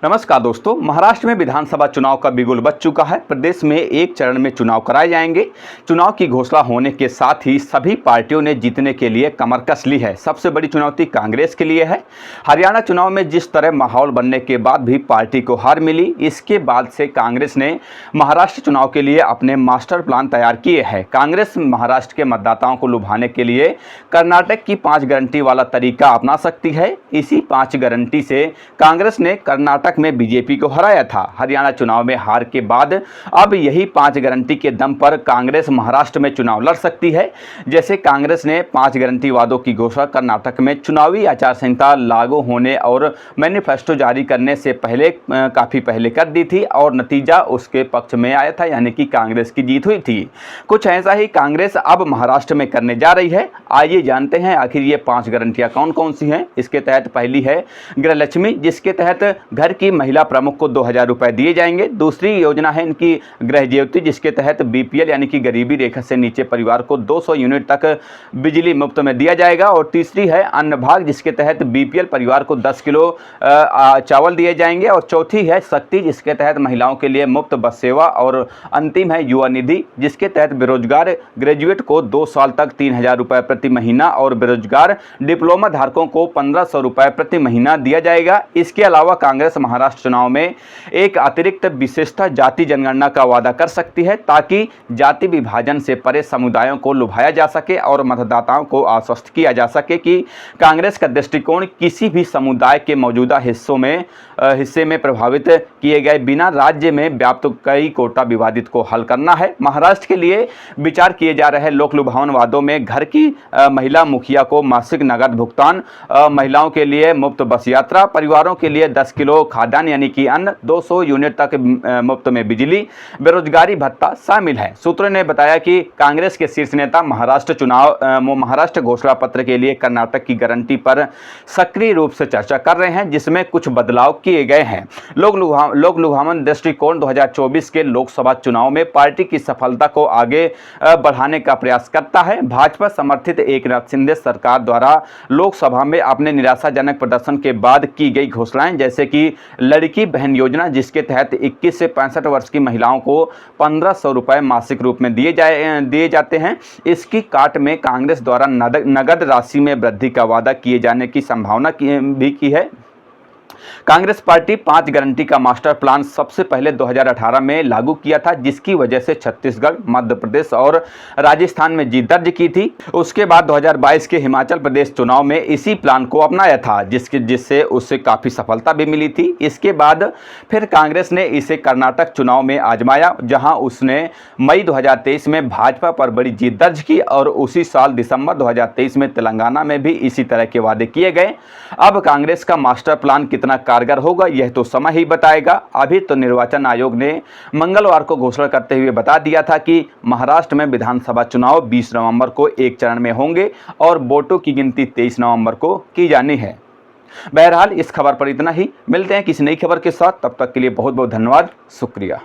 नमस्कार दोस्तों, महाराष्ट्र में विधानसभा चुनाव का बिगुल बज चुका है। प्रदेश में एक चरण में चुनाव कराए जाएंगे। चुनाव की घोषणा होने के साथ ही सभी पार्टियों ने जीतने के लिए कमर कस ली है। सबसे बड़ी चुनौती कांग्रेस के लिए है। हरियाणा चुनाव में जिस तरह माहौल बनने के बाद भी पार्टी को हार मिली, इसके बाद से कांग्रेस ने महाराष्ट्र चुनाव के लिए अपने मास्टर प्लान तैयार किए हैं। कांग्रेस महाराष्ट्र के मतदाताओं को लुभाने के लिए कर्नाटक की 5 गारंटी वाला तरीका अपना सकती है। इसी 5 गारंटी से कांग्रेस ने कर्नाटक में बीजेपी को हराया था। हरियाणा चुनाव में हार के बाद अब यही 5 गारंटी के दम पर कांग्रेस महाराष्ट्र में चुनाव लड़ सकती है। जैसे कांग्रेस ने 5 गारंटी वादों की घोषणा कर्नाटक में चुनावी आचार संहिता लागू होने और मैनिफेस्टो जारी करने से पहले काफी पहले कर दी थी और नतीजा उसके पक्ष में आया था, यानी कि कांग्रेस की जीत हुई थी। कुछ ऐसा ही कांग्रेस अब महाराष्ट्र में करने जा रही है। आइए जानते हैं आखिर ये 5 गारंटियां कौन कौन सी हैं। इसके तहत पहली है गृहलक्ष्मी, जिसके तहत घर की महिला प्रमुख को 2000 रुपए दिए जाएंगे। दूसरी योजना है इनकी गृह ज्योति, जिसके तहत बीपीएल यानी कि गरीबी रेखा से नीचे परिवार को 200 यूनिट तक बिजली मुफ्त में दिया जाएगा। और तीसरी है अन्न भाग, जिसके तहत बीपीएल परिवार को 10 किलो चावल दिए जाएंगे। और चौथी है शक्ति, जिसके तहत महिलाओं के लिए मुफ्त बस सेवा। और अंतिम है युवा निधि, जिसके तहत बेरोजगार ग्रेजुएट को 2 साल तक 3000 रुपए प्रति महीना और बेरोजगार डिप्लोमा धारकों को 1500 रुपए प्रति महीना दिया जाएगा। इसके अलावा कांग्रेस महाराष्ट्र चुनाव में एक अतिरिक्त विशेषता जाति जनगणना का वादा कर सकती है, ताकि जाति विभाजन से परे समुदायों को लुभाया जा सके और मतदाताओं को आश्वस्त किया जा सके कि कांग्रेस का दृष्टिकोण किसी भी समुदाय के मौजूदा हिस्से में प्रभावित किए गए बिना राज्य में व्याप्त कई कोटा विवादित को हल करना है। महाराष्ट्र के लिए विचार किए जा रहे लोक लुभावन वादों में घर की महिला मुखिया को मासिक नगद भुगतान, महिलाओं के लिए मुफ्त बस यात्रा, परिवारों के लिए 10 किलो खाद्यान्न यानी कि अन्न, 200 यूनिट तक मुफ्त में बिजली, बेरोजगारी भत्ता शामिल है। सूत्रों ने बताया कि कांग्रेस के शीर्ष नेता महाराष्ट्र घोषणा पत्र के लिए कर्नाटक की गारंटी पर सक्रिय रूप से चर्चा कर रहे हैं, जिसमें कुछ बदलाव किए गए हैं। लोक लुभावन दृष्टिकोण 2024 के लोकसभा चुनाव में पार्टी की सफलता को आगे बढ़ाने का प्रयास करता है। भाजपा समर्थित एकनाथ शिंदे सरकार द्वारा लोकसभा में अपने निराशाजनक प्रदर्शन के बाद की गई घोषणाएं, जैसे कि लड़की बहन योजना, जिसके तहत 21 से 65 वर्ष की महिलाओं को 1500 रुपए मासिक रूप में दिए जाते हैं। इसकी काट में कांग्रेस द्वारा नगद राशि में वृद्धि का वादा किए जाने की संभावना भी की है। कांग्रेस पार्टी 5 गारंटी का मास्टर प्लान सबसे पहले 2018 में लागू किया था, जिसकी वजह से छत्तीसगढ़, मध्य प्रदेश और राजस्थान में जीत दर्ज की थी। उसके बाद 2022 के हिमाचल प्रदेश चुनाव में इसी प्लान को अपनाया था, जिससे उसे काफी सफलता भी मिली थी। इसके बाद फिर कांग्रेस ने इसे कर्नाटक चुनाव में आजमाया, जहां उसने मई 2023 में भाजपा पर बड़ी जीत दर्ज की और उसी साल दिसंबर 2023 में तेलंगाना में भी इसी तरह के वादे किए गए। अब कांग्रेस का मास्टर प्लान कितना कारगर होगा, यह तो समय ही बताएगा। अभी तो निर्वाचन आयोग ने मंगलवार को घोषणा करते हुए बता दिया था कि महाराष्ट्र में विधानसभा चुनाव 20 नवंबर को एक चरण में होंगे और वोटों की गिनती 23 नवंबर को की जानी है। बहरहाल इस खबर पर इतना ही। मिलते हैं किसी नई खबर के साथ, तब तक के लिए बहुत बहुत धन्यवाद, शुक्रिया।